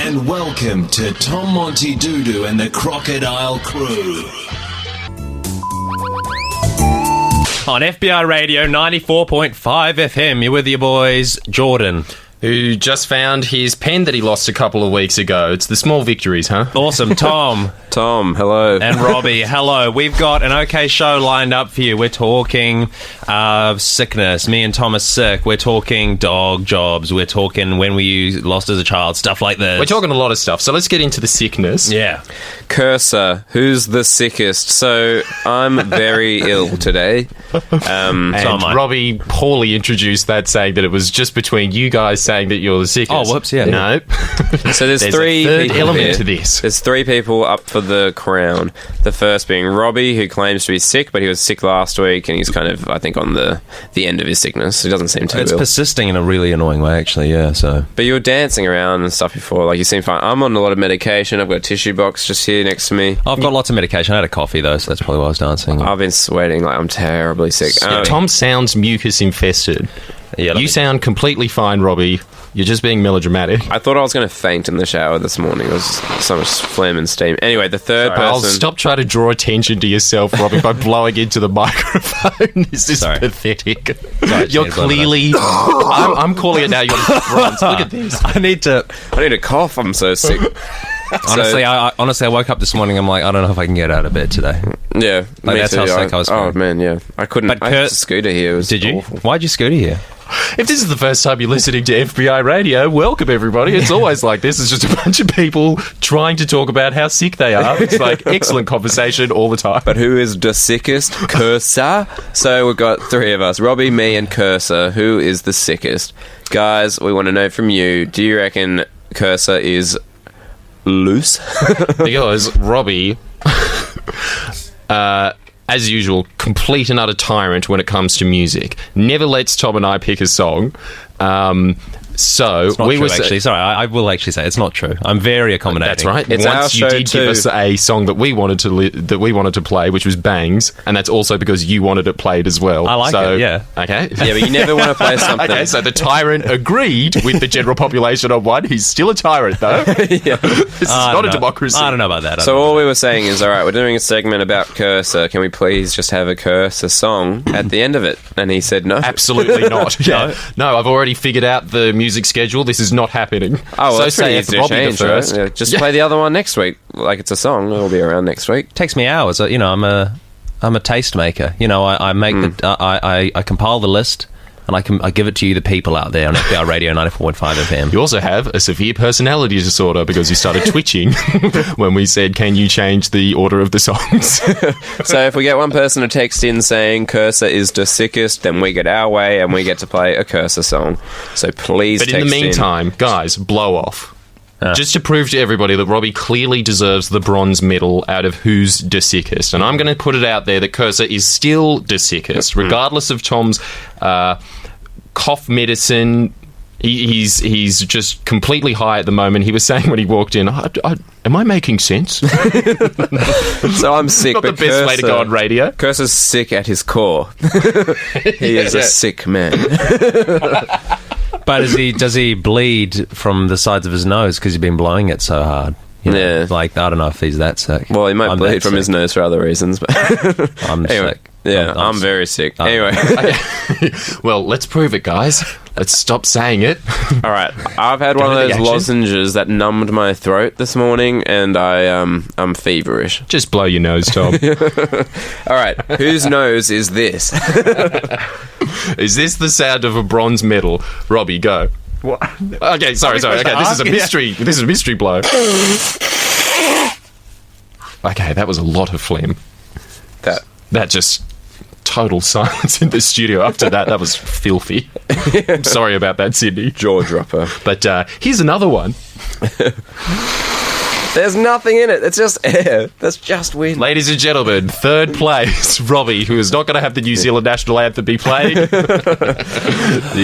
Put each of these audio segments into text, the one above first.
And welcome to Tom Montydoodoo and the Crocodile crew. On FBI Radio 94.5 FM, you're with your boys, Jordan. Who just found his pen that he lost a couple of weeks ago. It's the small victories, huh? Awesome. Tom. Tom, hello. And Robbie, hello. We've got an okay show lined up for you. We're talking sickness. Me and Tom are sick. We're talking dog jobs. We're talking when were you lost as a child, stuff like this. We're talking a lot of stuff, so let's get into the sickness. Yeah. Cursor, who's the sickest? So, I'm very ill today. And Robbie poorly introduced that, saying that it was just between you guys saying that you're the sickest. Oh, whoops, yeah. No. So there's three a third people element here. to this. There's three people up for the crown. The first being Robbie, who claims to be sick, but he was sick last week, and he's kind of, I think, on the end of his sickness. He doesn't seem too It's ill. persisting in a really annoying way, actually, yeah, so... But you were dancing around and stuff before, like you seem fine. I'm on a lot of medication. I've got a tissue box just here next to me. I've got lots of medication. I had a coffee, though, so that's probably why I was dancing. I've been sweating, like I'm terribly sick. Tom sounds mucus infested. Yeah, you sound completely fine, Robbie. You're just being melodramatic. I thought I was going to faint in the shower this morning. It was so much phlegm and steam. Anyway, the third person... I'll stop trying to draw attention to yourself, Robbie, by blowing into the microphone. This is pathetic. You're clearly... I'm calling it now. You're bronze. Look at this. I need to cough. I'm so sick. Honestly, I woke up this morning. I'm like, I don't know if I can get out of bed today. Yeah, like that's how sick I was. Oh man, yeah, I couldn't. But I had a scooter here. It was did you? Awful. Why'd you scooter here? If this is the first time you're listening to FBI Radio, welcome everybody. It's always like this. It's just a bunch of people trying to talk about how sick they are. It's like excellent conversation all the time. But who is the sickest? Cursor. So we've got three of us: Robbie, me, and Cursor. Who is the sickest? Guys, we want to know from you. Do you reckon Cursor is loose? Because Robbie, as usual, complete and utter tyrant when it comes to music. Never lets Tom and I pick a song. So it's not we true, were actually. Sorry, I will actually say it's not true. I'm very accommodating. That's right. It's Once you our show did give us a song that we wanted to play, which was Bangs, and that's also because you wanted it played as well. I like it. Yeah. Okay. Yeah, but you never want to play something. Okay, so the tyrant agreed with the general population on one. He's still a tyrant, though. Yeah. This is not a democracy. I don't know about that. So all we were saying is, all right, we're doing a segment about Cursor. Can we please just have a Cursor song at the end of it? And he said no. Absolutely not. Yeah. No, I've already figured out the music schedule. This is not happening. Oh, well, so that's say pretty it's easy to Robbie change, the first. right? Yeah, just play the other one next week. Like it's a song. It'll be around next week. It takes me hours. You know, I'm a taste maker. You know, I make I compile the list. And I give it to you, the people out there on FBI Radio 94.5 FM. You also have a severe personality disorder because you started twitching when we said, can you change the order of the songs? So if we get one person to text in saying Cursor is the sickest, then we get our way and we get to play a Cursor song. So please But in the meantime, guys, blow off. Just to prove to everybody that Robbie clearly deserves the bronze medal out of who's the sickest. And I'm going to put it out there that Cursor is still the sickest, regardless of Tom's cough medicine. He's just completely high at the moment. He was saying when he walked in, am I making sense? So I'm sick, Not but the best way to go on radio. Cursor's sick at his core. He is a sick man. But does he bleed from the sides of his nose because he's been blowing it so hard? You know? Yeah. Like, I don't know if he's that sick. Well, he might bleed from his nose for other reasons. But I'm anyway, sick. Yeah, I'm very sick. Anyway. Okay. Well, let's prove it, guys. Let's stop saying it. All right. I've had one of those lozenges that numbed my throat this morning, and I'm feverish. Just blow your nose, Tom. All right. Whose nose is this? Is this the sound of a bronze medal? Robbie, go. What? Okay, sorry. Okay, this is a mystery. This is a mystery blow. Okay, that was a lot of phlegm. That just total silence in the studio. After that was filthy. I'm sorry about that, Sydney. Jaw dropper. But here's another one. There's nothing in it. It's just air. That's just wind. Ladies and gentlemen, third place, Robbie, who is not going to have the New Zealand national anthem be played. The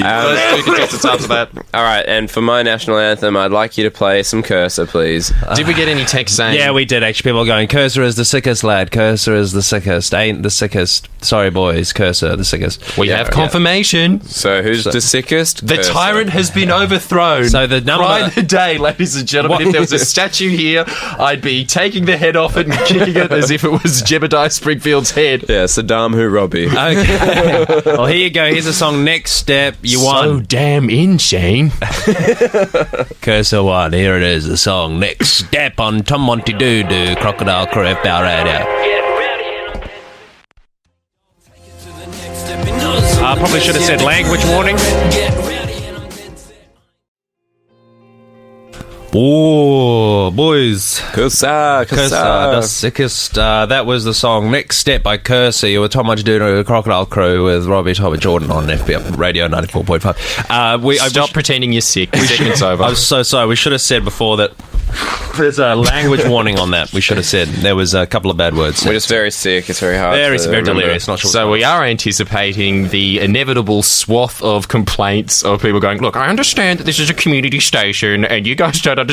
first 2 contestants after that. All right, and for my national anthem, I'd like you to play some Cursor, please. Did we get any text saying... Yeah, we did, actually. People going, Cursor is the sickest, lad. Cursor is the sickest. Ain't the sickest. Sorry, boys. Cursor, the sickest. We have confirmation. So who's the sickest? The Cursor. tyrant has been overthrown. So the number... By the day, ladies and gentlemen, if there was a statue here, I'd be taking the head off it and kicking it as if it was Jebediah Springfield's head. Yeah, Saddam who Robbie. Okay. Well, here you go. Here's a song, Next Step. You won. So damn in, Shane. Cursor won. Here it is, the song, Next Step on Tom Montydoodoo, Crocodile Crew FBR Radio. I probably should have said language warning. Oh, boys. Cursor. The sickest. That was the song Next Step by Cursor. You were Tom Montydoodoo, the Crocodile Crew with Robbie, Tom and Jordan on FBR Radio 94.5. Stop pretending you're sick. The segment's over. I was so sorry. We should have said before that there's a language warning on that. We should have said there was a couple of bad words. We're just very sick. It's very hard. Very remember. delirious. Not sure. So we are anticipating the inevitable swath of complaints of people going, look, I understand that this is a community station and you guys don't want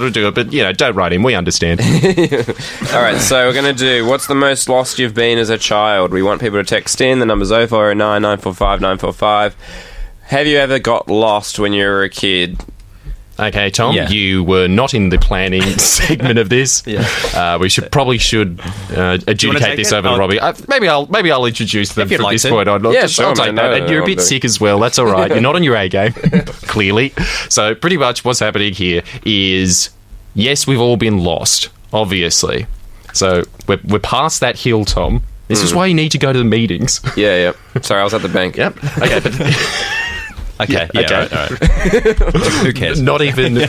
to do it, but, don't write in. We understand. All right, so we're going to do what's the most lost you've been as a child. We want people to text in. The number's 0409 945 945. Have you ever got lost when you were a kid? Okay, Tom, Yeah. you were not in the planning segment of this. Yeah. We should adjudicate take this it? over to Robbie. Maybe I'll introduce them If you'd from like this to. point on. Yeah, Just- sure, I'll take man. that. No, And you're a bit no. sick as well. That's all right. You're not on your A game, clearly. So pretty much what's happening here is, yes, we've all been lost, obviously. So we're past that hill, Tom. This is why you need to go to the meetings. Yeah. Sorry, I was at the bank. Yep. Okay, but Okay. Yeah, okay. All right. Who cares? not even.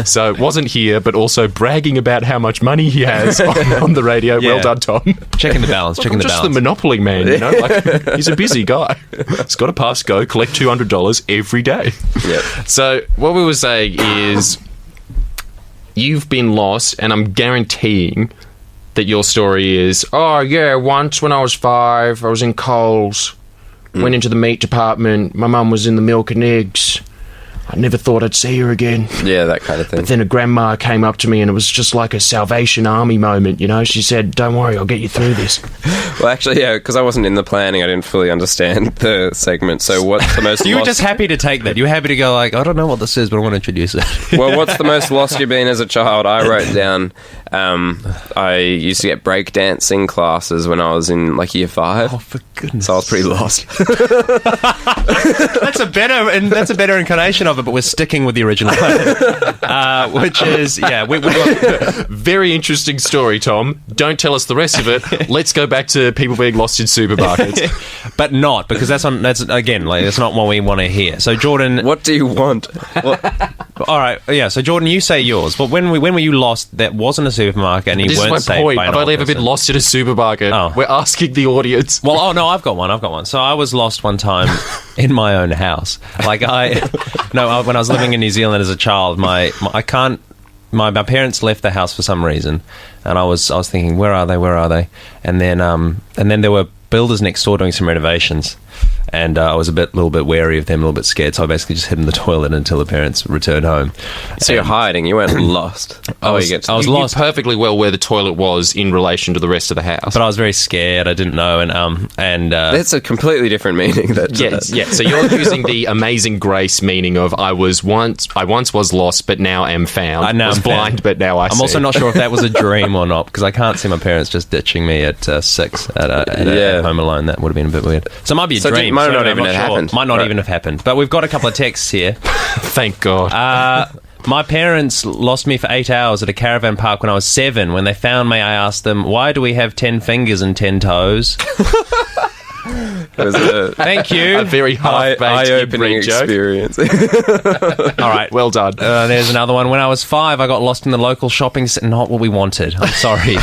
So wasn't here, but also bragging about how much money he has on the radio. Yeah. Well done, Tom. Checking the balance. Look, checking I'm the just balance. the Monopoly man, Like, he's a busy guy. He's got to pass go, collect $200 every day. Yep. So what we were saying is, you've been lost, and I'm guaranteeing that your story is, oh yeah, once when I was 5, I was in Coles, went into the meat department, my mum was in the milk and eggs. I never thought I'd see her again. Yeah, that kind of thing. But then a grandma came up to me and it was just like a Salvation Army moment, She said, don't worry, I'll get you through this. Well, actually, yeah, because I wasn't in the planning, I didn't fully understand the segment. So what's the most You were lost... just happy to take that. You were happy to go like, I don't know what this is, but I want to introduce it. Well, what's the most lost you've been as a child? I wrote down, I used to get breakdancing classes when I was in, year 5. Oh, for goodness. So I was pretty lost. That's a better incarnation of it, but we're sticking with the original plan. Which is, we got... Very interesting story, Tom. Don't tell us the rest of it. Let's go back to people being lost in supermarkets. But not, because that's not what we want to hear. So, Jordan... What do you want? All right, yeah, so, Jordan, you say yours. But when were you lost that wasn't a supermarket and you This is weren't my saved point. by an I've only old ever been person? lost at a supermarket. Oh. We're asking the audience. Well, oh no, I've got one. So I was lost one time in my own house. When I was living in New Zealand as a child, my parents left the house for some reason, and I was thinking, where are they? And then there were builders next door doing some renovations, and I was a little bit wary of them, a little bit scared, so I basically just hid in the toilet until the parents returned home. So you're hiding. You weren't lost. I was You lost. knew perfectly well where the toilet was in relation to the rest of the house. But I was very scared. I didn't know, and That's a completely different meaning. Yes. So you're using the Amazing Grace meaning of I once was lost, but now am found. I now was am blind, found. but now I see. I'm also not sure if that was a dream or not, because I can't see my parents just ditching me at 6 at Home Alone. That would have been a bit weird. So it might be a dream. Might so not I'm even have sure. happened. Might not Right. even have happened. But we've got a couple of texts here. Thank God. My parents lost me for 8 hours at a caravan park when I was 7. When they found me, I asked them, why do we have 10 fingers and 10 toes? It was a Thank you. a very half-baked eye-opening Ibri joke. experience. All right. Well done. There's another one. When I was 5, I got lost in the local shopping center. Not what we wanted. I'm sorry.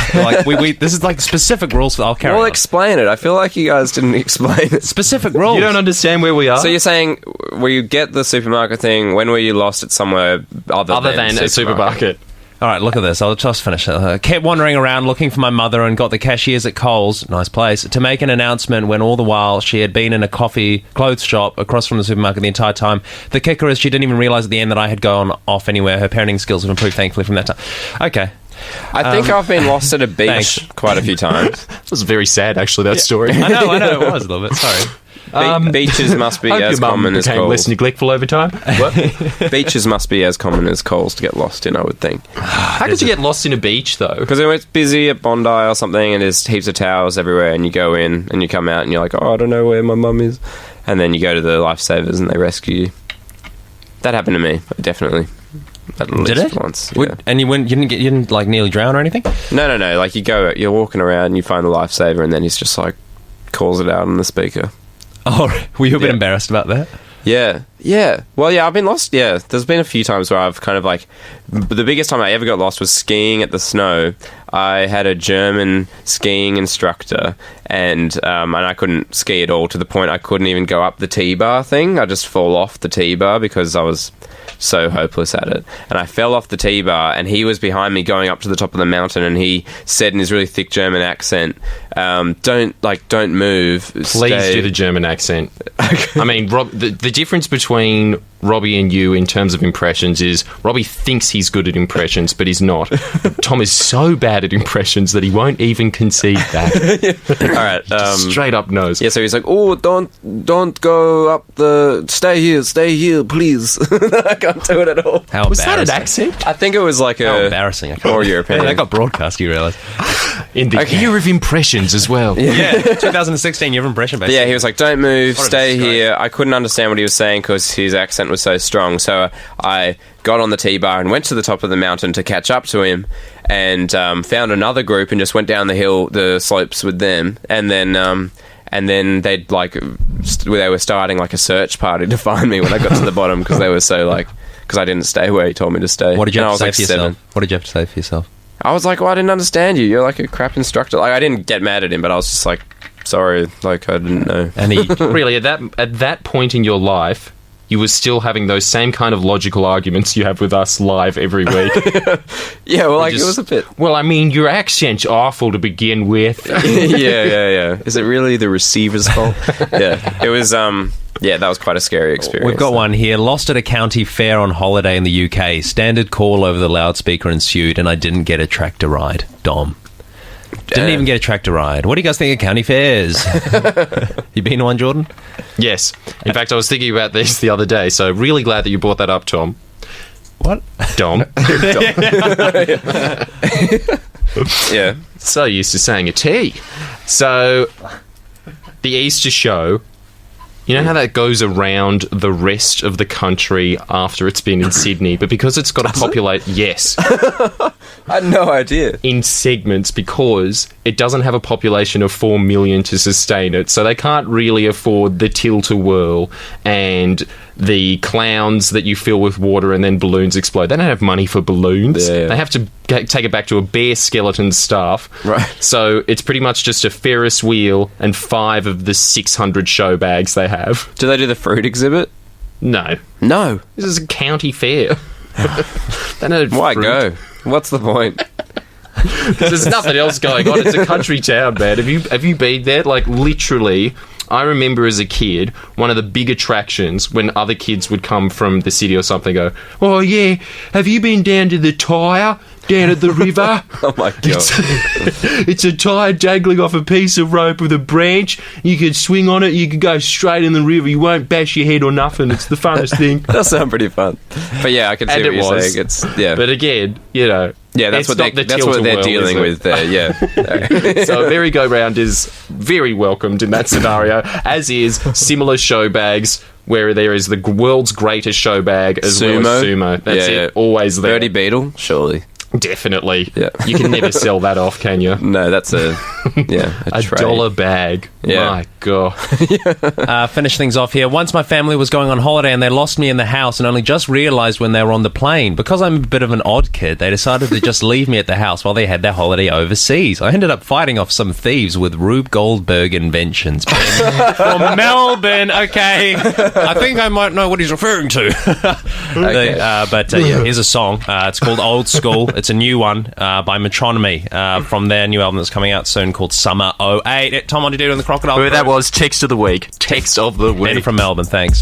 This is specific rules for... I'll carry Well, on. explain it. I feel like you guys didn't explain it. Specific rules. You don't understand where we are? So you're saying, where you get the supermarket thing, when were you lost at somewhere other Other than a supermarket. All right, look at this. I'll just finish it. Kept wandering around looking for my mother and got the cashiers at Coles, nice place, to make an announcement when all the while she had been in a clothes shop across from the supermarket the entire time. The kicker is she didn't even realise at the end that I had gone off anywhere. Her parenting skills have improved, thankfully, from that time. Okay. I think I've been lost at a beach quite a few times. This was very sad, actually, that story. I know, it was a little bit, sorry. Beaches must be as common as Coles. Less neglectful over time. What? Beaches must be as common as Coles to get lost in, I would think. How could you get lost in a beach, though? Because it's busy at Bondi or something, and there's heaps of towers everywhere, and you go in, and you come out, and you're like, oh, I don't know where my mum is. And then you go to the lifesavers, and they rescue you. That happened to me, definitely. At least Did it? Once. Yeah. And you didn't like nearly drown or anything? No. Like, you're walking around, and you find the lifesaver, and then he's just like, calls it out on the speaker. Oh, were you a bit embarrassed about that? Yeah. Well, yeah, I've been lost. Yeah, there's been a few times where I've kind of like... The biggest time I ever got lost was skiing at the snow. I had a German skiing instructor, and I couldn't ski at all, to the point I couldn't even go up the T-bar thing. I just fall off the T-bar because I was so hopeless at it. And I fell off the T-bar, and he was behind me going up to the top of the mountain, and he said in his really thick German accent, don't move. Please do the German accent. I mean, Rob, the difference between Robbie and you in terms of impressions is Robbie thinks he's good at impressions, but he's not. Tom is so bad at impressions that he won't even concede that. All right. Straight up nose. Yeah, so he's like, oh, don't go up the... Stay here, please. I can't do it at all. How Was that embarrassing. an accent? I think it was like How embarrassing. More European. That got broadcast, you realise. In the year of impressions as well. Yeah, 2016, year of impression, basically. Yeah, he was like, don't move, What a stay disgrace. here. I couldn't understand what he was saying because his accent was so strong. So I got on the T-bar and went to the top of the mountain to catch up to him, and found another group and just went down the slopes with them. And then they'd they were starting like a search party to find me when I got to the bottom, because they were so because I didn't stay where he told me to stay. What did you have to say like for yourself? 7. What did you have to say for yourself? I was like, well, I didn't understand you. You're like a crap instructor. Like, I didn't get mad at him, but I was just like, sorry, like, I didn't know. And he... Really, at that point in your life, you were still having those same kind of logical arguments you have with us live every week. Yeah, well, like, it was a bit... Well, I mean, your accent's awful to begin with. yeah. Is it really the receiver's fault? Yeah. It was, yeah, that was quite a scary experience. We've got one here. Lost at a county fair on holiday in the UK. Standard call over the loudspeaker ensued, and I didn't get a tractor ride. Dom. Didn't even get a tractor ride. What do you guys think of county fairs? You been to one, Jordan? Yes. In fact, I was thinking about this the other day, so really glad that you brought that up, Tom. What? Dom. Yeah. So used to saying a T. So, the Easter show, you know how that goes around the rest of the country after it's been in Sydney, but because it's got to populate... Yes. I had no idea. In segments, because it doesn't have a population of 4 million to sustain it, so they can't really afford the tilt-a-whirl and the clowns that you fill with water and then balloons explode. They don't have money for balloons. Yeah. They have to take it back to a bare skeleton staff. Right. So it's pretty much just a Ferris wheel and 5 of the 600 show bags they have. Do they do the fruit exhibit? No. No. This is a county fair. They don't have Why fruit. go? What's the point? There's nothing else going on. It's a country town, man. Have you been there? Like, literally, I remember as a kid, one of the big attractions when other kids would come from the city or something go, oh, yeah, have you been down to the tyre down at the river? Oh, my God. It's a tyre dangling off a piece of rope with a branch. You could swing on it. You could go straight in the river. You won't bash your head or nothing. It's the funnest thing. That sound pretty fun. But yeah, I can see And what it you're was. saying. It's, yeah. But again, you know... Yeah, that's it's what not that's what they're tilt-a-whirl, dealing is it? with there. Yeah. So a merry-go-round is very welcomed in that scenario, as is similar show bags where there is the world's greatest show bag as well as sumo. That's it. Always there. Dirty Beetle, surely. Definitely. Yeah. You can never sell that off, can you? No, that's a A trade. $1 bag. Yeah. My God. Finish things off here. Once my family was going on holiday and they lost me in the house and only just realised when they were on the plane. Because I'm a bit of an odd kid, they decided to just leave me at the house while they had their holiday overseas. I ended up fighting off some thieves with Rube Goldberg inventions. From Melbourne, okay. I think I might know what he's referring to. Okay. But yeah, here's a song. It's called Old School. It's It's a new one by Metronomy from their new album that's coming out soon called Summer '08. Tom Montydoodoo and the Crocodile. Who that was? Text of the week. Text of the week. Ben from Melbourne, thanks.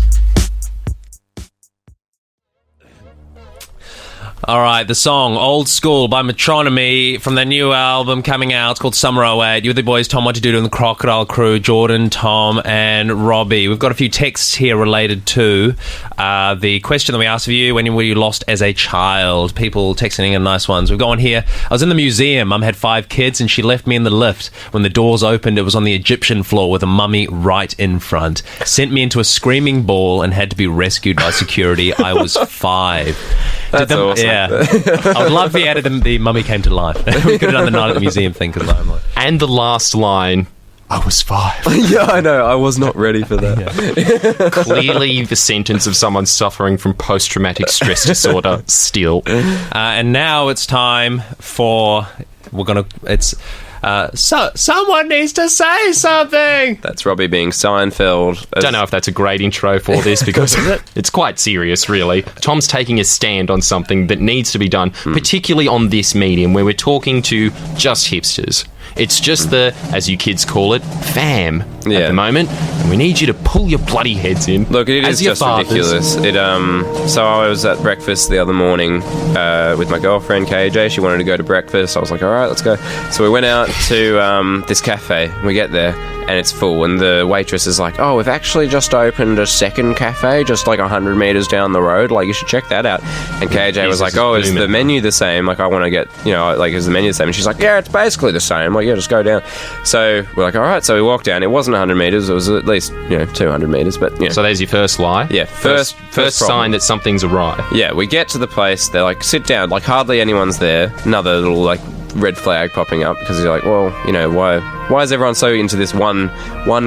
All right, the song Old School by Metronomy from their new album coming out. It's called Summer '08. You're the boys, Tom Montydoodoo and the Crocodile crew, Jordan, Tom, and Robbie. We've got a few texts here related to the question that we asked of you, when were you lost as a child? People texting in nice ones. We've got one here. I was in the museum. Mum had 5 kids and she left me in the lift. When the doors opened, it was on the Egyptian floor with a mummy right in front. Sent me into a screaming ball and had to be rescued by security. I was 5. That's awesome. Yeah. I would love if he added the mummy came to life. We could have done the night at the museum thing. And the last line, I was 5. Yeah, I know. I was not ready for that. Yeah. Clearly the sentence of someone suffering from post-traumatic stress disorder still. And now it's time for... someone needs to say something. That's Robbie being Seinfeld. Don't know if that's a great intro for this because it's quite serious, really. Tom's taking a stand on something that needs to be done, particularly on this medium where we're talking to just hipsters. It's just the, as you kids call it, fam at the moment, and we need you to pull your bloody heads in. Look, it is just ridiculous. So I was at breakfast the other morning with my girlfriend KJ. She wanted to go to breakfast. I was like, all right, let's go. So we went out to this cafe. We get there and it's full, and the waitress is like, oh, we've actually just opened a second cafe just like 100 meters down the road, like you should check that out. And KJ was like, oh, is the menu the same? Like I want to get, like, is the menu the same? And she's like, yeah, it's basically the same. Like, yeah, just go down. So we're like, all right. So we walked down. It wasn't 100 meters. It was at least 200 meters. But so there's your first lie. Yeah, first sign that something's awry. Yeah, we get to the place. They're like, sit down. Like hardly anyone's there. Another little like red flag popping up because you're like, well, why is everyone so into this one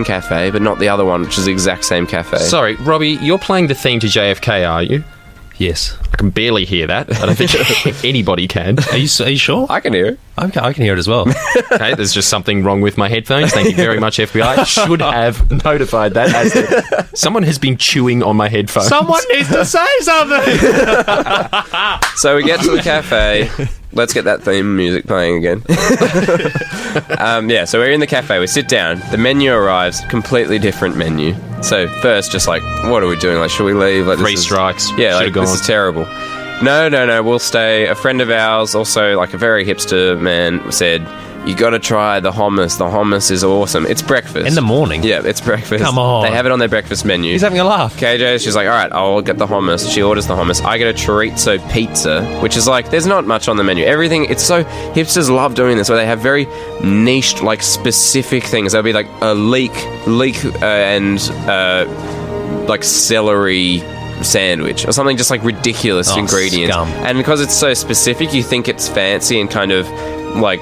cafe but not the other one, which is the exact same cafe? Sorry, Robbie, you're playing the theme to JFK, are you? Yes. I can barely hear that. I don't think anybody can. Are you sure? I can hear it. I can hear it as well. Okay, there's just something wrong with my headphones. Thank you very much, FBI. Should have notified that. Someone has been chewing on my headphones. Someone needs to say something! So we get to the cafe. Let's get that theme music playing again. So we're in the cafe. We sit down. The menu arrives. Completely different menu. So first, just like, what are we doing? Like, should we leave? Like, 3 strikes. Yeah, like, this is terrible. No, we'll stay. A friend of ours, also like a very hipster man, said, you got to try the hummus. The hummus is awesome. It's breakfast. In the morning? Yeah, it's breakfast. Come on. They have it on their breakfast menu. He's having a laugh. KJ, she's like, all right, I'll get the hummus. She orders the hummus. I get a chorizo pizza, which is like, there's not much on the menu. Everything, it's so, hipsters love doing this, where they have very niched, like, specific things. There'll be like a leek and like celery sandwich or something, just like ridiculous ingredients. Scum. And because it's so specific, you think it's fancy and kind of like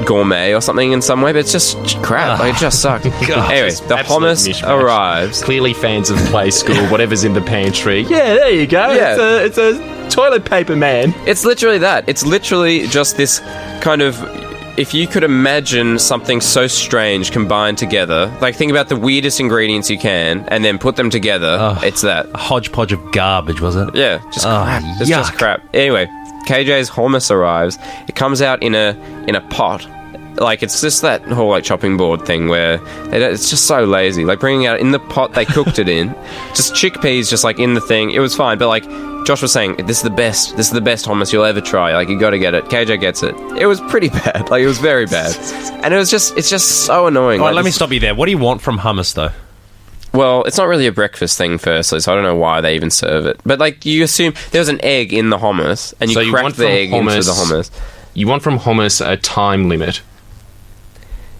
gourmet or something in some way, but it's just crap. Like, it just sucks. Anyway, the hummus arrives. Clearly fans of Play School, whatever's in the pantry. Yeah, there you go. Yeah. It's a toilet paper man. It's literally that. It's literally just this kind of, if you could imagine something so strange combined together, like think about the weirdest ingredients you can and then put them together, it's that. A hodgepodge of garbage, was it? Yeah, just crap. It's just crap. Anyway, KJ's hummus arrives. It comes out in a pot. Like, it's just that whole like chopping board thing where it's just so lazy. Like, bringing it out in the pot they cooked it in, just chickpeas just like in the thing. It was fine, but like Josh was saying, this is the best hummus you'll ever try. Like, you got to get it. KJ gets it. It was pretty bad. Like, it was very bad, and it's just so annoying. All right, let me stop you there. What do you want from hummus though? Well, it's not really a breakfast thing, firstly, so I don't know why they even serve it. But, like, you assume there was an egg in the hummus, and you crack the egg into the hummus. You want from hummus a time limit.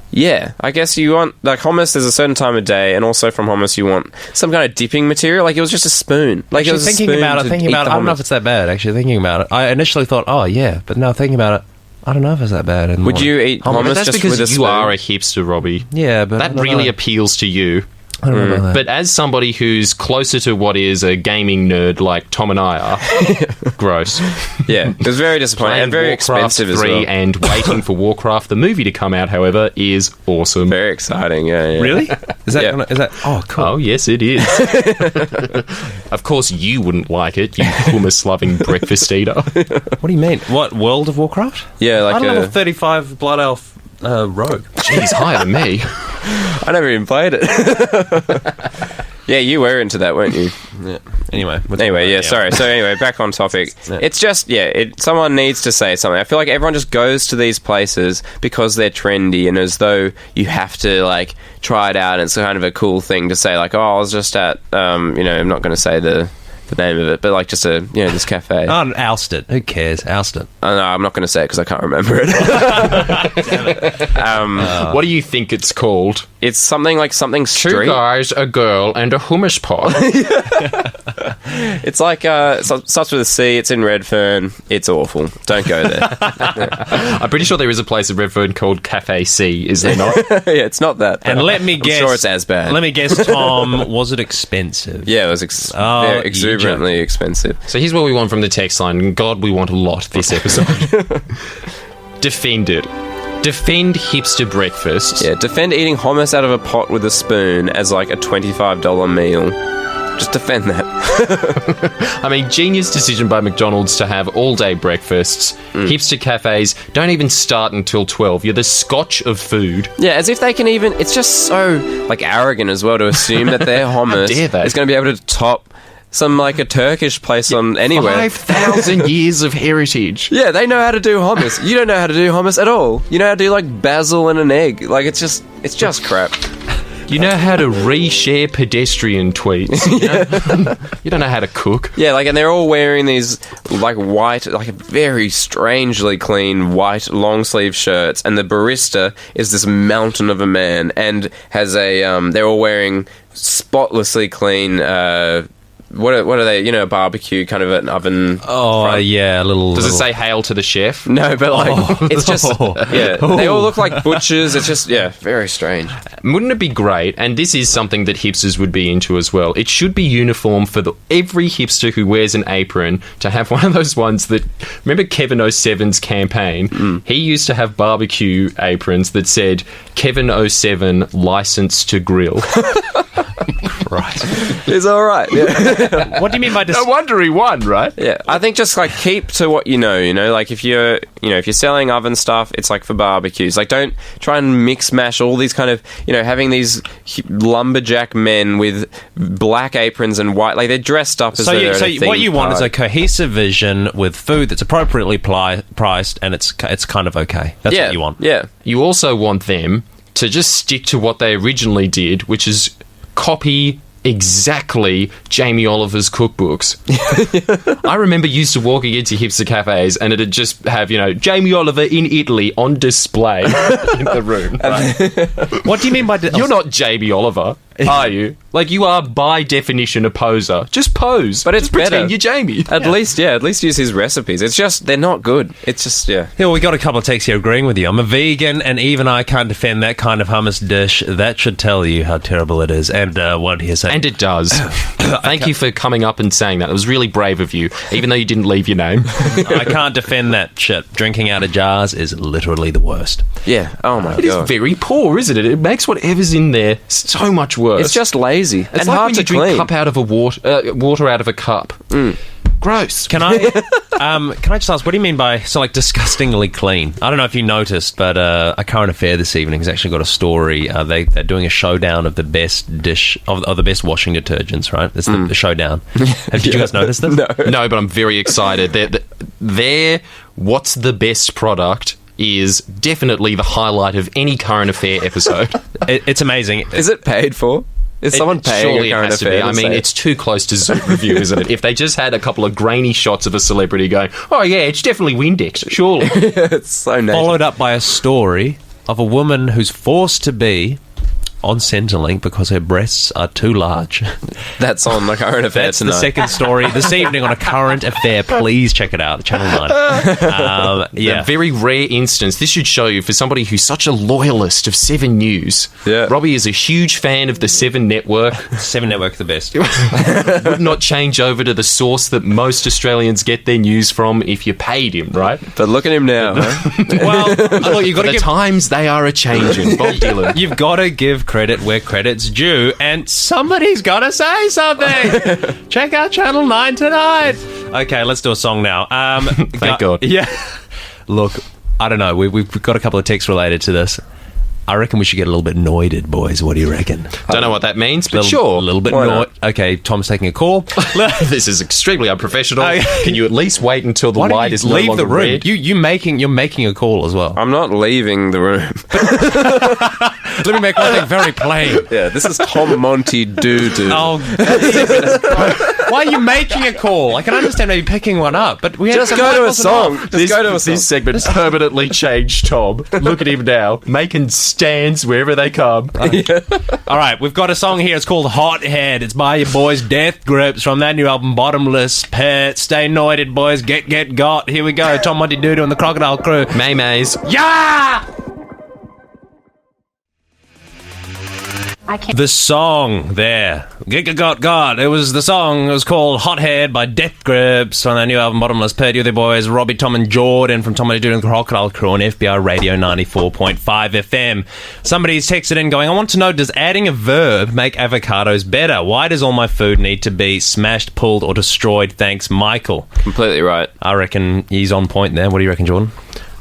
Yeah, I guess you want, like, hummus, there's a certain time of day, and also from hummus you want some kind of dipping material. Like, it was just a spoon. Like, actually, it was thinking a spoon about it, I don't know if it's that bad, actually, thinking about it. I initially thought, oh, yeah, but now thinking about it, I don't know if it's that bad. Would you eat hummus that's just because with a spoon? You are a hipster, Robbie. Yeah, but that really appeals to you. I don't remember that. But as somebody who's closer to what is a gaming nerd like Tom and I are, gross. Yeah, it was very disappointing and very Warcraft expensive 3 as well. and waiting for Warcraft the movie to come out, however, is awesome. Very exciting, yeah. Really? Is that? Yeah. Is that? Oh, cool. Oh, yes, it is. Of course, you wouldn't like it, you hummus-loving breakfast eater. What do you mean? What, World of Warcraft? Yeah, like I'm level 35 Blood Elf rogue. Jeez, higher than me. I never even played it. Yeah, you were into that, weren't you? Yeah. Anyway, Sorry. So anyway, back on topic. Yeah. It's just, someone needs to say something. I feel like everyone just goes to these places because they're trendy and as though you have to, like, try it out and it's kind of a cool thing to say, like, oh, I was just at, I'm not going to say the name of it, but like just this cafe. Oh, oust it. Who cares? Oust it. Oh, no, I'm not going to say it because I can't remember it. What do you think it's called? It's something like something street. 2 guys, a girl, and a hummus pot. It's like it starts with a C. It's in Redfern. It's awful. Don't go there. I'm pretty sure there is a place in Redfern called Cafe C, is there not? Yeah, it's not that. And let me guess. I'm sure it's as bad. Let me guess, Tom. Was it expensive? Yeah, it was exuberantly expensive. So here's what we want from the text line. God, we want a lot this episode. Defend it. Defend hipster breakfast. Yeah, defend eating hummus out of a pot with a spoon as like a $25 meal. Just defend that. I mean, genius decision by McDonald's to have all-day breakfasts. Hipster cafes don't even start until 12. You're the Scotch of food. Yeah, as if they can even... It's just so, like, arrogant as well to assume that their hummus dare they? is going to be able to top some, like, a Turkish place on anywhere. 5,000 years of heritage. Yeah, they know how to do hummus. You don't know how to do hummus at all. You know how to do, like, basil and an egg. Like, it's just crap. You know how to reshare pedestrian tweets. You don't know how to cook. Yeah, like, and they're all wearing these, like, white, like, very strangely clean white long-sleeve shirts, and the barista is this mountain of a man, and has a, they're all wearing spotlessly clean, what are they? A barbecue, kind of an oven. Oh, front. yeah, a little... Does it say hail to the chef? No, but like, it's just, yeah, they all look like butchers. It's just, very strange. Wouldn't it be great, and this is something that hipsters would be into as well, it should be uniform for every hipster who wears an apron to have one of those ones that... Remember Kevin 07's campaign? He used to have barbecue aprons that said, Kevin 07 licensed to grill. Right. It's all right. Yeah. What do you mean by... No wonder he won, right? Yeah, I think just like keep to what you know, like if you're selling oven stuff, it's like for barbecues. Like don't try and mix mash all these kind of, having these lumberjack men with black aprons and white, like they're dressed up as though they're at a theme what you want is park. a cohesive vision with food that's appropriately priced and it's kind of okay. That's what you want. Yeah. You also want them to just stick to what they originally did, which is copy exactly Jamie Oliver's cookbooks. I remember used to walking into hipster cafes and it'd just have, Jamie Oliver in Italy on display in the room. Right? What do you mean by... You're not Jamie Oliver, are you? Like, you are by definition a poser. Just pose. But it's just pretend better. you're Jamie. At least use his recipes. It's just, they're not good. It's just, Yeah, we got a couple of texts here agreeing with you. I'm a vegan, and even I can't defend that kind of hummus dish. That should tell you how terrible it is. And what do you say? And it does. Thank you for coming up and saying that. It was really brave of you, even though you didn't leave your name. I can't defend that shit. Drinking out of jars is literally the worst. Yeah. Oh, my It is God. very poor, isn't it? It makes whatever's in there so much worse. It's just lazy. It's and like hard when to you drink clean. cup out of a water out of a cup. Gross. Can I just ask, what do you mean by disgustingly clean? I don't know if you noticed, but a current affair this evening has actually got a story. They're doing a showdown of the best dish of the best washing detergents. Right? It's the showdown. Did you guys notice this? No, but I'm very excited. They're what's the best product is definitely the highlight of any current affair episode. It's amazing. Is it paid for? Is someone paying Surely a it current has to affair? be. I mean, it's too close to Zoot Review, isn't it? If they just had a couple of grainy shots of a celebrity going, oh yeah, it's definitely Windex, surely. it's so nasty. Followed up by a story of a woman who's forced to be on Centrelink because her breasts are too large. That's on the current affair That's tonight. the second story this evening on A Current Affair. Please check it out, Channel 9. A very rare instance. This should show you, for somebody who's such a loyalist of 7 News, Yeah. Robbie is a huge fan of the 7 Network. 7 Network, the best. Would not change over to the source that most Australians get their news from if you paid him, right? But look at him now. Huh? Well, look, you've got to The give... times they are a-changing. Bob Dylan. You've got to give credit where credit's due, and somebody's got to say something. Check out Channel 9 tonight. Okay, let's do a song now. Thank God. Yeah. Look, I don't know. We've got a couple of texts related to this. I reckon we should get a little bit noited, boys. What do you reckon? Don't know what that means, but A sure. little bit Why noid. not? Okay, Tom's taking a call. This is extremely unprofessional. Okay. Can you at least wait until the Why don't light you is no leave longer the room? red? You're making a call as well. I'm not leaving the room. Let me make one thing very plain. Yeah, this is Tom Montydoodoo. Oh, why are you making a call? I can understand maybe picking one up, but we Just go to a song. Just go to a song. This segment permanently changed Tom. Look at him now, making stands wherever they come. All right, we've got a song here. It's called Hothead. It's by your boys Death Grips from that new album Bottomless Petty. Stay noited, boys. Get got. Here we go. Tom Montydoodoo and the Crocodile crew. May-Mays. Yeah! The song there. God. It was the song. It was called Hothead by Death Grips on their new album Bottomless Petty with their boys Robbie, Tom and Jordan from Tom Montydoodoo and the Crocodile crew on FBI Radio 94.5 FM. Somebody's texted in going, I want to know, does adding a verb make avocados better? Why does all my food need to be smashed, pulled or destroyed? Thanks, Michael. Completely right. I reckon he's on point there. What do you reckon, Jordan?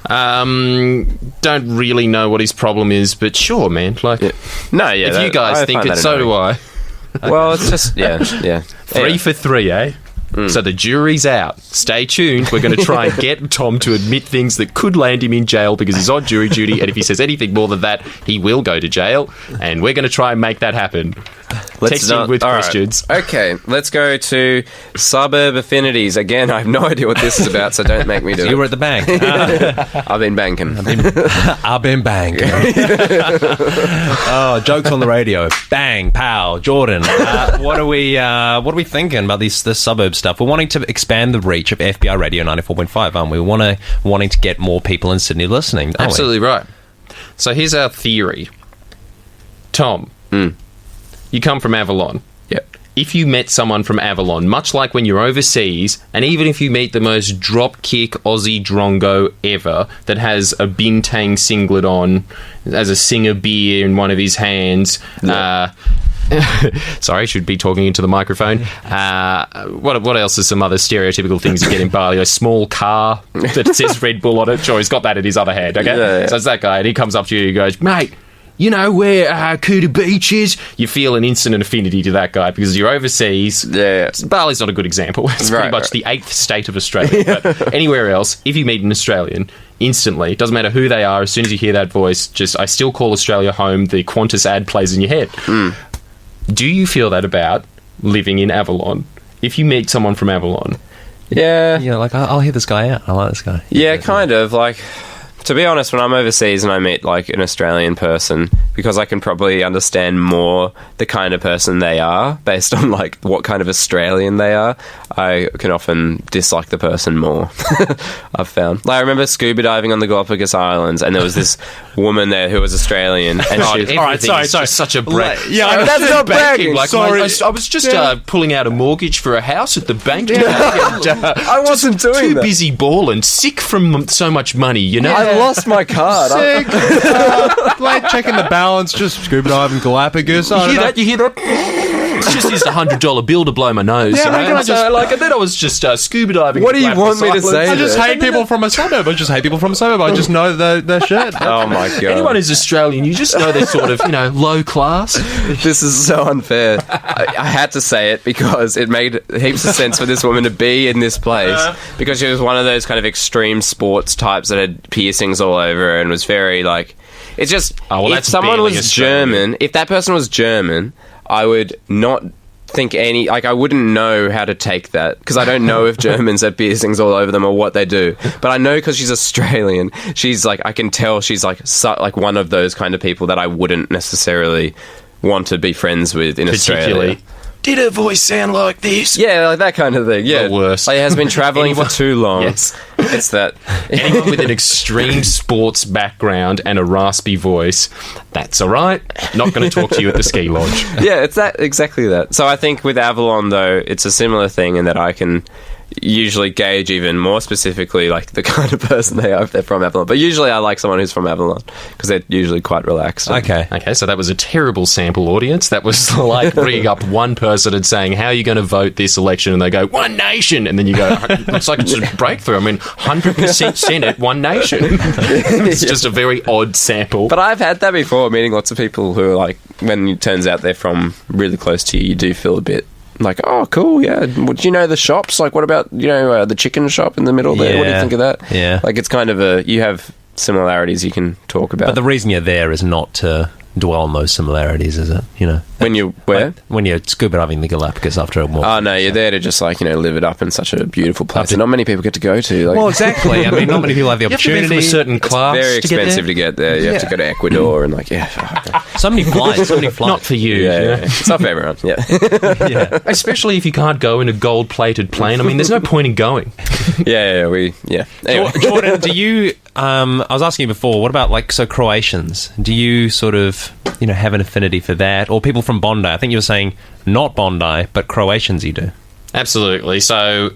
Don't really know what his problem is, but sure, man. Like, No, yeah. if you guys think it, so do I. Well, it's just, yeah. 3 for 3, eh? So the jury's out. Stay tuned. We're going to try and get Tom to admit things that could land him in jail because he's on jury duty, and if he says anything more than that, he will go to jail, and we're going to try and make that happen. Text him with questions. Right. Okay, let's go to Suburb Affinities. Again, I have no idea what this is about, so don't make me do You were it. at the bank. I've been banking. I've been banking. Oh, jokes on the radio. Bang, pow, Jordan. What are we thinking about this suburb stuff? We're wanting to expand the reach of FBI Radio 94.5, aren't we? We're wanting to get more people in Sydney listening, aren't we? Absolutely right. So here's our theory. Tom, you come from Avalon. Yep. If you met someone from Avalon, much like when you're overseas, and even if you meet the most drop-kick Aussie drongo ever that has a Bintang singlet on, has a Singer beer in one of his hands, sorry, should be talking into the microphone. What else are some other stereotypical things you get in Bali? A small car that says Red Bull on it. Sure, he's got that in his other hand, okay? Yeah. So it's that guy, and he comes up to you and he goes, mate, you know where Kuta Beach is? You feel an instant affinity to that guy because you're overseas. Yeah. Bali's not a good example. It's pretty much the 8th state of Australia. But anywhere else, if you meet an Australian, instantly, doesn't matter who they are, as soon as you hear that voice, I still call Australia home, the Qantas ad plays in your head. Do you feel that about living in Avalon? If you meet someone from Avalon. Yeah. Yeah, like, I'll hear this guy out. I like this guy. Yeah, kind of. Like, to be honest, when I'm overseas and I meet, like, an Australian person, because I can probably understand more the kind of person they are based on, like, what kind of Australian they are, I can often dislike the person more, I've found. Like, I remember scuba diving on the Galapagos Islands, and there was this woman there who was Australian, and she was... All right, sorry. Such a brag. Yeah, That's not bragging. Like, Sorry. I was just pulling out a mortgage for a house at the bank. I wasn't doing Too that. busy balling, sick from so much money, you know? I lost my card. Sick. Like checking the balance, just scuba diving Galapagos. I don't know. You hear that? It's just used $100 bill to blow my nose. Yeah, you know? I reckon and then I was just scuba diving. What do you want me to say? I just hate people from a suburb. I just know their shit. Oh my god. Anyone who's Australian, you just know they're sort of, low class. This is so unfair. I had to say it because it made heaps of sense for this woman to be in this place because she was one of those kind of extreme sports types that had piercings all over her and was very like... It's just... Oh, well, if that's someone barely was Australian. German... If that person was German, I would not think I wouldn't know how to take that because I don't know if Germans have piercings all over them or what they do. But I know because she's Australian, she's like, I can tell she's like one of those kind of people that I wouldn't necessarily want to be friends with in Australia. Did her voice sound like this? Yeah, like that kind of thing. Yeah, the worst. Like, has been travelling for too long. Yes. It's that. Anyone with an extreme sports background and a raspy voice, that's all right. Not going to talk to you at the ski lodge. Yeah, it's that, exactly that. So I think with Avalon, though, it's a similar thing in that I can usually gauge even more specifically like the kind of person they are if they're from Avalon. But usually I like someone who's from Avalon because they're usually quite relaxed. Okay, so that was a terrible sample audience. That was like bringing up one person and saying, how are you going to vote this election? And they go, One Nation. And then you go, it's like it's a breakthrough. I mean, 100% Senate, One Nation. It's just a very odd sample. But I've had that before, meeting lots of people who are like, when it turns out they're from really close to you, you do feel a bit like, oh, cool, yeah. Do you know the shops? Like, what about, the chicken shop in the middle there? What do you think of that? Yeah. Like, it's kind of you have similarities you can talk about. But the reason you're there is not to dwell on those similarities, is it? When you're where? Like, when you're scuba diving the Galapagos after a walk. Oh, no, you're there to just, live it up in such a beautiful place that not many people get to go to. Like, well, exactly. I mean, not many people have the you have to be opportunity. from a certain class. Very expensive to get there. You have to go to Ecuador and, So many flights. Not for you. Yeah. It's not for everyone. Yeah. Yeah. Especially if you can't go in a gold-plated plane. I mean, there's no point in going. Yeah. Anyway. Jordan, do you... I was asking you before, what about, Croatians? Do you sort of, have an affinity for that? Or people from Bondi? I think you were saying not Bondi, but Croatians you do. Absolutely. So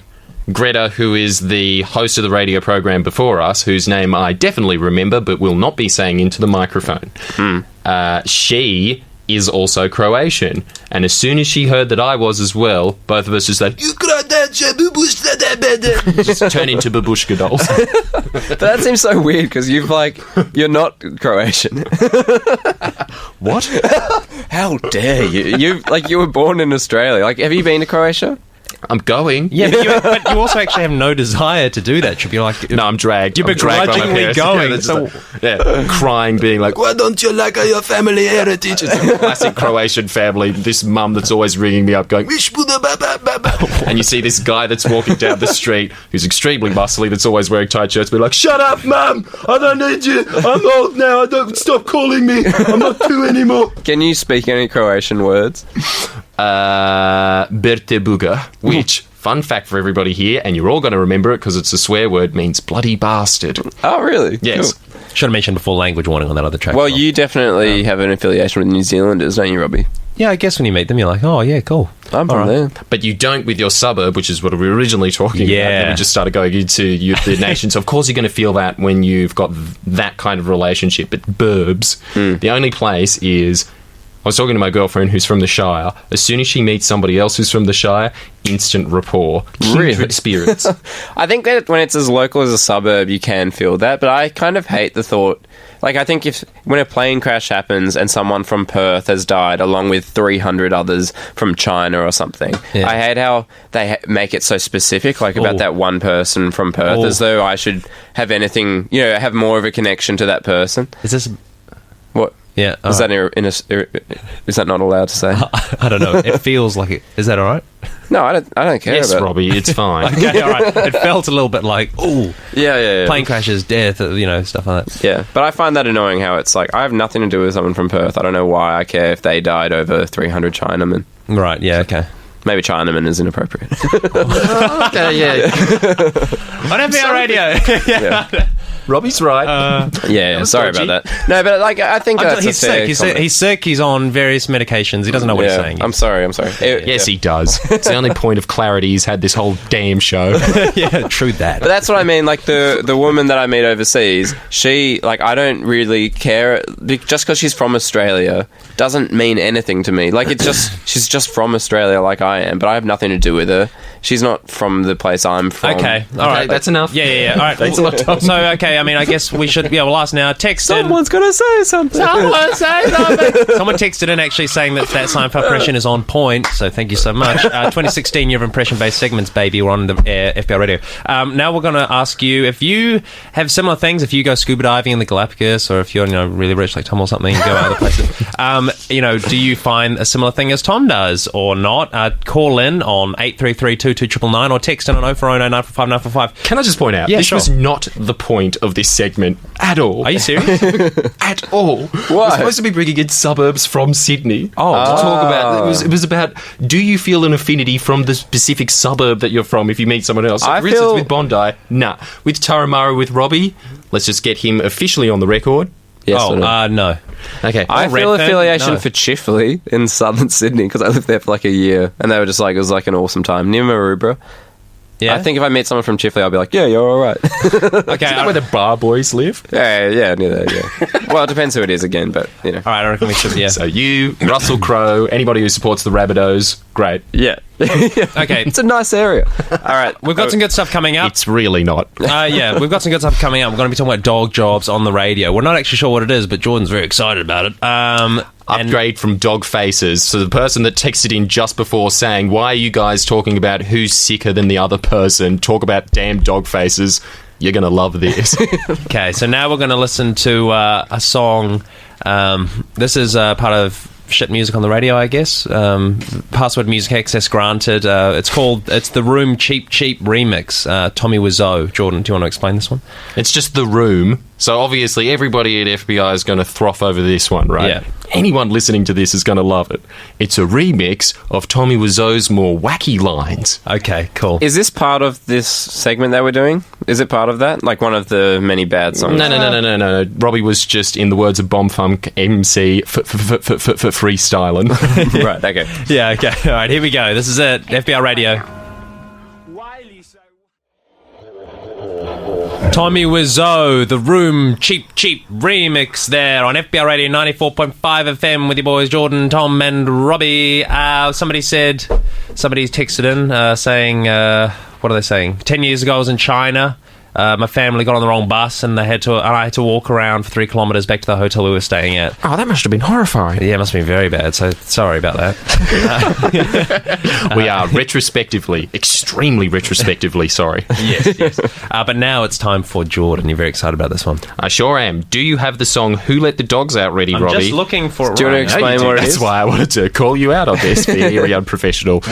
Greta, who is the host of the radio program before us, whose name I definitely remember but will not be saying into the microphone, she is also Croatian. And as soon as she heard that I was as well, both of us just like, just turn into babushka dolls. But that seems so weird because you're not Croatian. What? How dare you? You were born in Australia. Have you been to Croatia? I'm going. Yeah, but you also actually have no desire to do that trip. You're like... No, I'm dragged. You're begrudgingly going. Crying, being like, why don't you like your family heritage? It's a classic Croatian family. This mum that's always ringing me up going, and you see this guy that's walking down the street who's extremely muscly, that's always wearing tight shirts, be like, shut up, mum! I don't need you! I'm old now, I don't... Stop calling me! I'm not two anymore! Can you speak any Croatian words? Berte buga, which, fun fact for everybody here, and you're all going to remember it because it's a swear word, means bloody bastard. Oh, really? Yes. Cool. Should have mentioned before language warning on that other track. Well, you definitely have an affiliation with New Zealanders, don't you, Robbie? Yeah, I guess when you meet them, you're like, oh, yeah, cool. I'm from there. But you don't with your suburb, which is what we were originally talking about. Then we just started going into the nation. So, of course, you're going to feel that when you've got that kind of relationship. But burbs, the only place is... I was talking to my girlfriend who's from the Shire. As soon as she meets somebody else who's from the Shire, instant rapport. Kindred spirits. I think that when it's as local as a suburb, you can feel that. But I kind of hate the thought... I think when a plane crash happens and someone from Perth has died along with 300 others from China or something, I hate how they make it so specific, about that one person from Perth, as though I should have anything, have more of a connection to that person. Is this... What? Yeah. Is that is that not allowed to say? I don't know. It feels like it. Is that all right? No, I don't care yes, about it. Robbie, it's fine. Okay, all right. It felt a little bit like, ooh. Yeah. Plane crashes, death, stuff like that. Yeah, but I find that annoying how it's I have nothing to do with someone from Perth. I don't know why I care if they died over 300 Chinamen. Right, yeah, okay. Maybe Chinaman is inappropriate. Okay, yeah. On NPR Radio. Yeah. Robbie's right. Sorry about that. No, but I think that's he's sick. He's sick. He's on various medications. He doesn't know what he's saying. I'm sorry. Yes, he does. It's the only point of clarity he's had this whole damn show. Yeah, true that. But that's what I mean. The woman that I meet overseas, she I don't really care. Just because she's from Australia doesn't mean anything to me. It's just she's just from Australia, like I am. But I have nothing to do with her. She's not from the place I'm from. Okay, all right, that's enough. Yeah. All right, thanks a lot, Tom. So, okay, Okay, I mean, I guess we should. Yeah, we'll ask now. Text in. Someone's gonna say something. Someone texted in actually saying that Seinfeld impression is on point. So thank you so much. 2016 year of impression-based segments, baby. We're on the FBR Radio. Now we're going to ask you if you have similar things. If you go scuba diving in the Galapagos, or if you're really rich like Tom or something, and go other places. Do you find a similar thing as Tom does or not? Call in on 833-2299 or text in on 0409 945 945. Can I just point out, this was not the point of this segment at all. Are you serious? At all. Why? We're supposed to be bringing in suburbs from Sydney. Oh, to talk about it was about, do you feel an affinity from the specific suburb that you're from if you meet someone else? So for instance, with Bondi, nah. With Turramurra, with Robbie, let's just get him officially on the record. Yes no. Okay. I feel Redfern? affiliation No. for Chifley in southern Sydney because I lived there for like a year, and they were just like, it was like an awesome time. Near Maroubra. Yeah. I think if I meet someone from Chifley, I'll be like, yeah, you're all right. Okay. Is that where the bar boys live? yeah, near there, yeah. Well, it depends who it is again, but, All right, I reckon we should, yeah. So you, Russell Crowe, anybody who supports the Rabbitohs, great. Yeah. Okay. It's a nice area. All right. We've got some good stuff coming up. It's really not. Yeah, we've got some good stuff coming up. We're going to be talking about dog jobs on the radio. We're not actually sure what it is, but Jordan's very excited about it. Upgrade from dog faces. So the person that texted in just before saying, why are you guys talking about who's sicker than the other person? Talk about damn dog faces. You're going to love this. Okay, so now we're going to listen to a song. This is part of shit music on the radio, I guess. Password music access granted. It's the Room Cheap Cheap remix. Tommy Wiseau. Jordan, do you want to explain this one? It's just The Room. So obviously everybody at FBI is going to froth over this one, right? Yeah. Anyone listening to this is going to love it. It's a remix of Tommy Wiseau's more wacky lines. Okay, cool. Is this part of this segment that we're doing? Is it part of that? Like one of the many bad songs? No. Robbie was just, in the words of Bomb Funk MC, freestyling. Right, okay. Yeah, okay. All right, here we go. This is it. FBI Radio. Tommy Wiseau, The Room Cheap Cheap remix there on FBI Radio 94.5 FM with your boys Jordan, Tom and Robbie. Somebody texted in saying, what are they saying? 10 years ago I was in China. My family got on the wrong bus and I had to walk around for 3 kilometres back to the hotel we were staying at. Oh, that must have been horrifying. Yeah, it must have been very bad, so sorry about that. We are extremely retrospectively sorry. Yes. But now it's time for Jordan. You're very excited about this one. I sure am. Do you have the song Who Let the Dogs Out ready, I'm Robbie? just looking for it. Do you want to explain what it is? That's why I wanted to call you out on this, very unprofessional.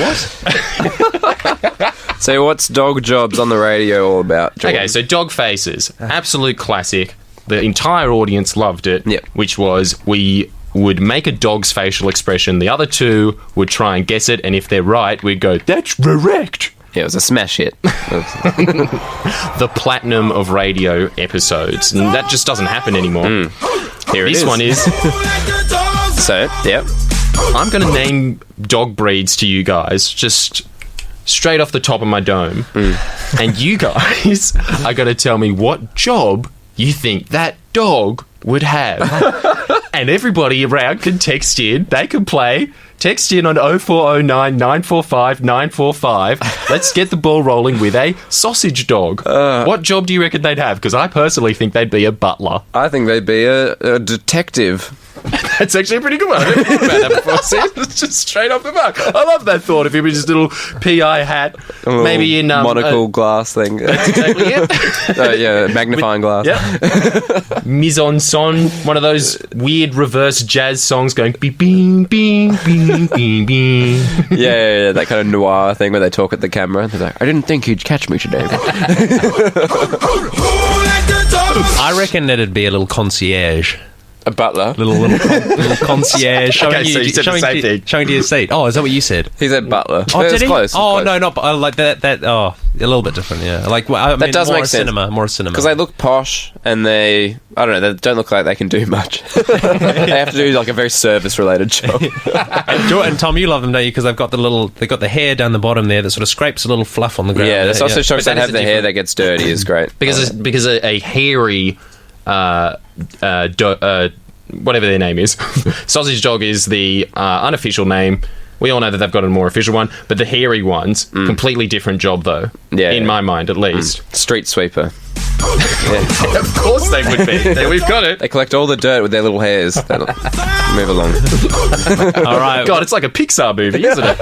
So what's dog jobs on the radio all about, Jordan? Okay, so Dog Faces, absolute classic. The entire audience loved it, Yep. which was we would make a dog's facial expression, the other two would try and guess it, and if they're right, we'd go, that's correct. Yeah, it was a smash hit. The platinum of radio episodes, and that just doesn't happen anymore. Here it This is. one is... So, yep. I'm going to name dog breeds to you guys, just straight off the top of my dome. And you guys are going to tell me what job you think that dog would have. And everybody around can text in. They can play. Text in on 0409 945 945. Let's get the ball rolling with a sausage dog. What job do you reckon they'd have? Because I personally think they'd be a butler. I think they'd be a detective. That's actually a pretty good one. I didn't think about that before. See, it's just straight off the mark. I love that thought. If it was just a little PI hat, maybe in monocle glass thing. That's exactly it. Yeah, magnifying glass. Yep. Mise en son, one of those weird reverse jazz songs going beep, bing, bing, bing, bing, bing. Yeah, that kind of noir thing where they talk at the camera. They're like, I didn't think you'd catch me today. I reckon it'd be a little concierge. A butler. Little concierge showing Okay, so you said the same thing. showing to your seat. Oh, is that what you said? He said butler. Oh, It was did he? close. Oh, no, not like that. Oh, a little bit different. Yeah, like I mean, does more make sense. More cinema. Because they look posh and they don't look like they can do much. They have to do like a very service-related job. And Tom, you love them, don't you? Because they've got the hair down the bottom there that sort of scrapes a little fluff on the ground. Yeah, there's also shops But that that have is the a hair different- that gets dirty is great. Because a hairy, whatever their name is, sausage dog is the unofficial name. We all know that they've got a more official one, but the hairy ones, completely different job though. Yeah, in yeah. my mind at least. Street sweeper. Of course they would be. Yeah, we've got it. They collect all the dirt with their little hairs. They'll move along. All right. God, it's like a Pixar movie, isn't it?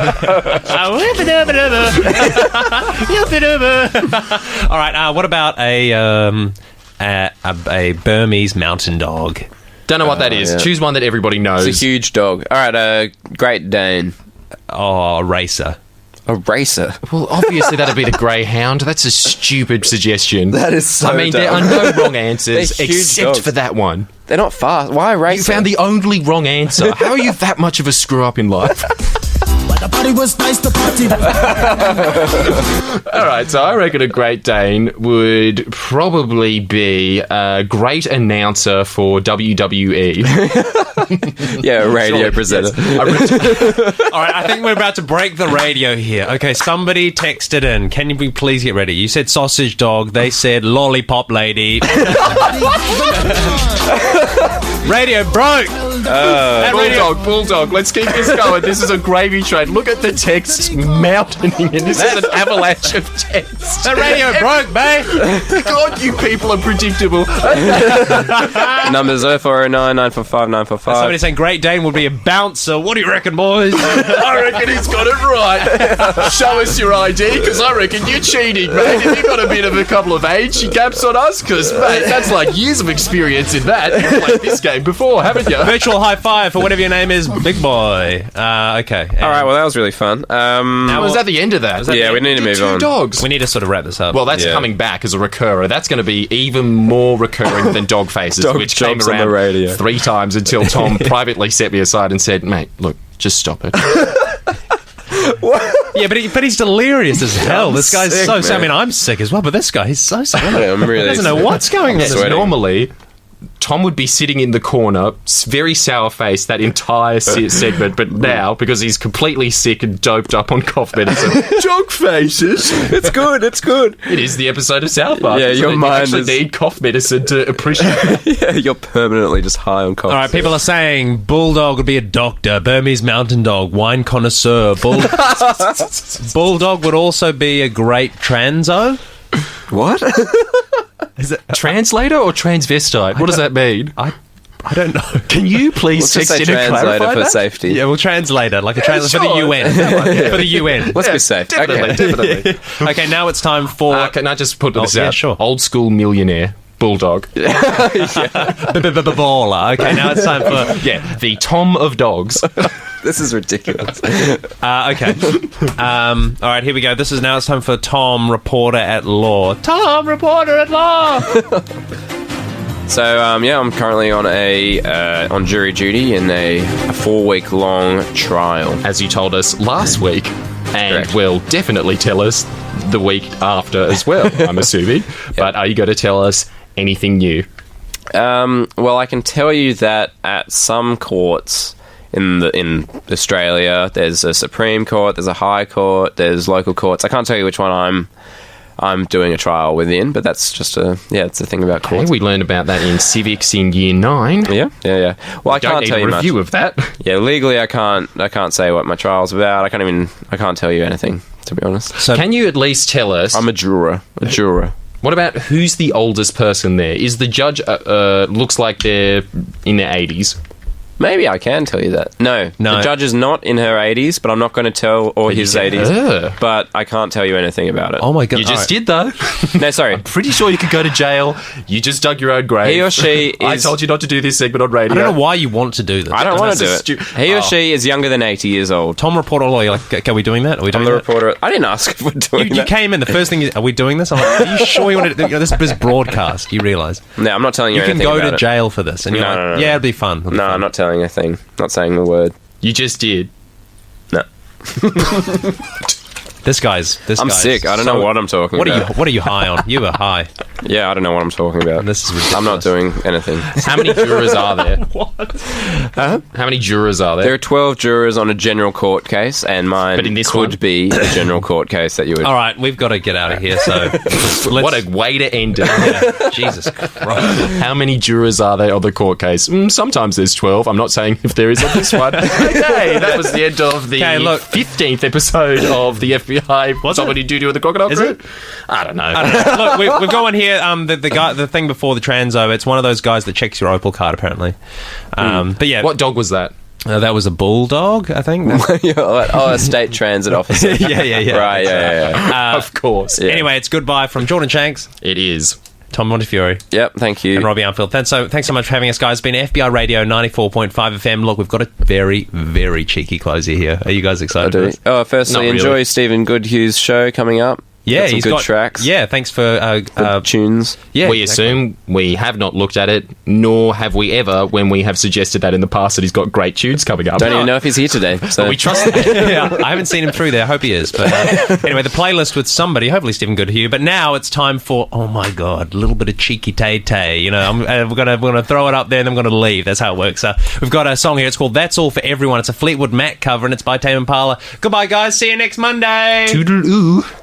All right. What about a Burmese mountain dog? Don't know what that is. Yeah. Choose one that everybody knows. It's a huge dog. All right, a Great Dane. Oh, a racer. A racer. Well, obviously that'd be the greyhound. That's a stupid suggestion. That is so I mean, there are dumb. no wrong answers They're huge except dogs. for that one. They're not fast. Why a racer? You found the only wrong answer. How are you that much of a screw up in life? The party was nice, the party. All right, so I reckon a Great Dane would probably be a great announcer for WWE. Yeah, a radio presenter. All right, I think we're about to break the radio here. Okay, somebody texted in. Can you please get ready? You said sausage dog. They said lollipop lady. Radio broke. Bulldog, let's keep this going. This is a gravy train. Look at the texts mounting in. This is an avalanche of texts. The radio broke, babe. God, you people are predictable. Numbers 0409 945 945. Somebody's saying Great Dane would be a bouncer. What do you reckon, boys? I reckon he's got it right. Show us your ID, because I reckon you're cheating, mate. Have you got a bit of a couple of age gaps on us? Because, mate, that's like years of experience in that. You've played this game before, haven't you? Virtual high five for whatever your name is, big boy. Okay. All right, well, that was really fun. Was that the end of that? Yeah, we need to move Two on. dogs. We need to sort of wrap this up. Well, that's Yeah. coming back as a recurrer. That's going to be even more recurring than Dog Faces, Dog which came jumps on around the radio. 3 times until Tom privately set me aside and said, mate, look, just stop it. yeah, but he's delirious as hell. This guy's sick, so. I man. mean, I'm sick as well, but this guy, he's so sick. Yeah, I'm really He doesn't know sick. what's going on. Yes, sweating. normally, Tom would be sitting in the corner, very sour-faced that entire segment, but now, because he's completely sick and doped up on cough medicine, Dog Faces. It's good, it's good. It is the episode of South Park. Yeah, isn't your it? mind You actually is- need cough medicine to appreciate. Yeah, you're permanently just high on coffee. All right, people are saying Bulldog would be a doctor, Burmese mountain dog, wine connoisseur. Bulldog would also be a great transo. What? Is it translator or transvestite? What does that mean? I don't know. Can you please Let's just text say in and translator clarify for that? safety. Yeah, we'll translate it like a translator for the sure. UN. For the UN. Let's be safe. Definitely, Okay. definitely. Okay, now it's time for Can I just put this yeah, out? sure. Old school millionaire. Bulldog. baller. Okay, now it's time for The Tom of dogs. This is ridiculous. okay. All right, here we go. It's time for Tom, reporter at law. Tom, reporter at law. So, I'm currently on on jury duty in a 4-week long trial. As you told us last week, and Correct. will definitely tell us the week after as well, I'm assuming. But are you going to tell us anything new? Well, I can tell you that at some courts in Australia, there's a Supreme Court, there's a High Court, there's local courts. I can't tell you which one I'm doing a trial within, but that's just it's a thing about Okay, courts. we learned about that in civics in year 9. Yeah. Well, I Don't can't need tell a you much. review of that. Yeah, legally, I can't say what my trial's about. I can't tell you anything, to be honest. So Can you at least tell us? I'm a juror. What about who's the oldest person there? Is the judge looks like they're in their 80s? Maybe I can tell you that. No. No. The judge is not in her 80s, but I'm not going to tell, or his said 80s, her. but I can't tell you anything about it. oh my god, You just all did though. No, sorry. Pretty sure you could go to jail. You just dug your own grave. He or she I is... told you not to do this segment on radio. I don't know why you want to do this. I don't want to do That's it. a He or Oh. she is younger than 80 years old. Tom, reporter at law. You're like, okay, are we doing that? Are we I'm doing the that? reporter. I didn't ask if we're doing You that. came in. The first thing is, are we doing this? I'm like, are you sure you want to? This is broadcast. You realise No, I'm not telling you you can anything go about to it. jail for this, and you're No, like, no, no, yeah, no. it'd be fun. It'll be No, fun. I'm not telling anything. Not saying the word. You just did. No. This guy's. I'm sick. I don't know what I'm talking about. What are you high on? You are high. Yeah, I don't know what I'm talking about. This is ridiculous. I'm not doing anything. How many jurors are there? What? How many jurors are There there? are 12 jurors on a general court case, and mine But in this could one? be a general court case that you would... All right, we've got to get out of here. So, let's, What a way to end it. Jesus Christ. How many jurors are there on the court case? Sometimes there's 12. I'm not saying if there is on this one. Okay, that was the end of the Okay, look. 15th episode of the FBI. Somebody do with the Crocodile Is Crew? it? I don't know. Look, we've gone here. the guy, the thing before the Transo, it's one of those guys that checks your Opal card, apparently. But yeah. What dog was that? That was a Bulldog, I think. A state transit officer. yeah. Right, yeah. Of course. Yeah. Anyway, it's goodbye from Jordan Shanks, It is. Tom Montefiore, Yep, thank you. and Robbie Armfield. Thanks so much for having us, guys. It's been FBI Radio 94.5 FM. Look, we've got a very, very cheeky closer here. Are you guys excited? I do. For this? Oh, firstly, Not enjoy really. Stephen Goodhue's show coming up. Yeah, Got some he's good got tracks. Yeah, thanks for Good tunes. yeah. We exactly. assume we have not looked at it, nor have we ever, when we have suggested that in the past, that he's got great tunes coming up. Don't even know if he's here today. So We trust that. Yeah, I haven't seen him through there. I hope he is. But anyway, the playlist with somebody, hopefully Stephen Goodhue. But now it's time for, oh my God, a little bit of cheeky tay-tay. You know, we're gonna throw it up there and I'm gonna leave. That's how it works. We've got a song here. It's called "That's All for Everyone." It's a Fleetwood Mac cover and it's by Tame Impala. Goodbye, guys. See you next Monday. Toodaloo.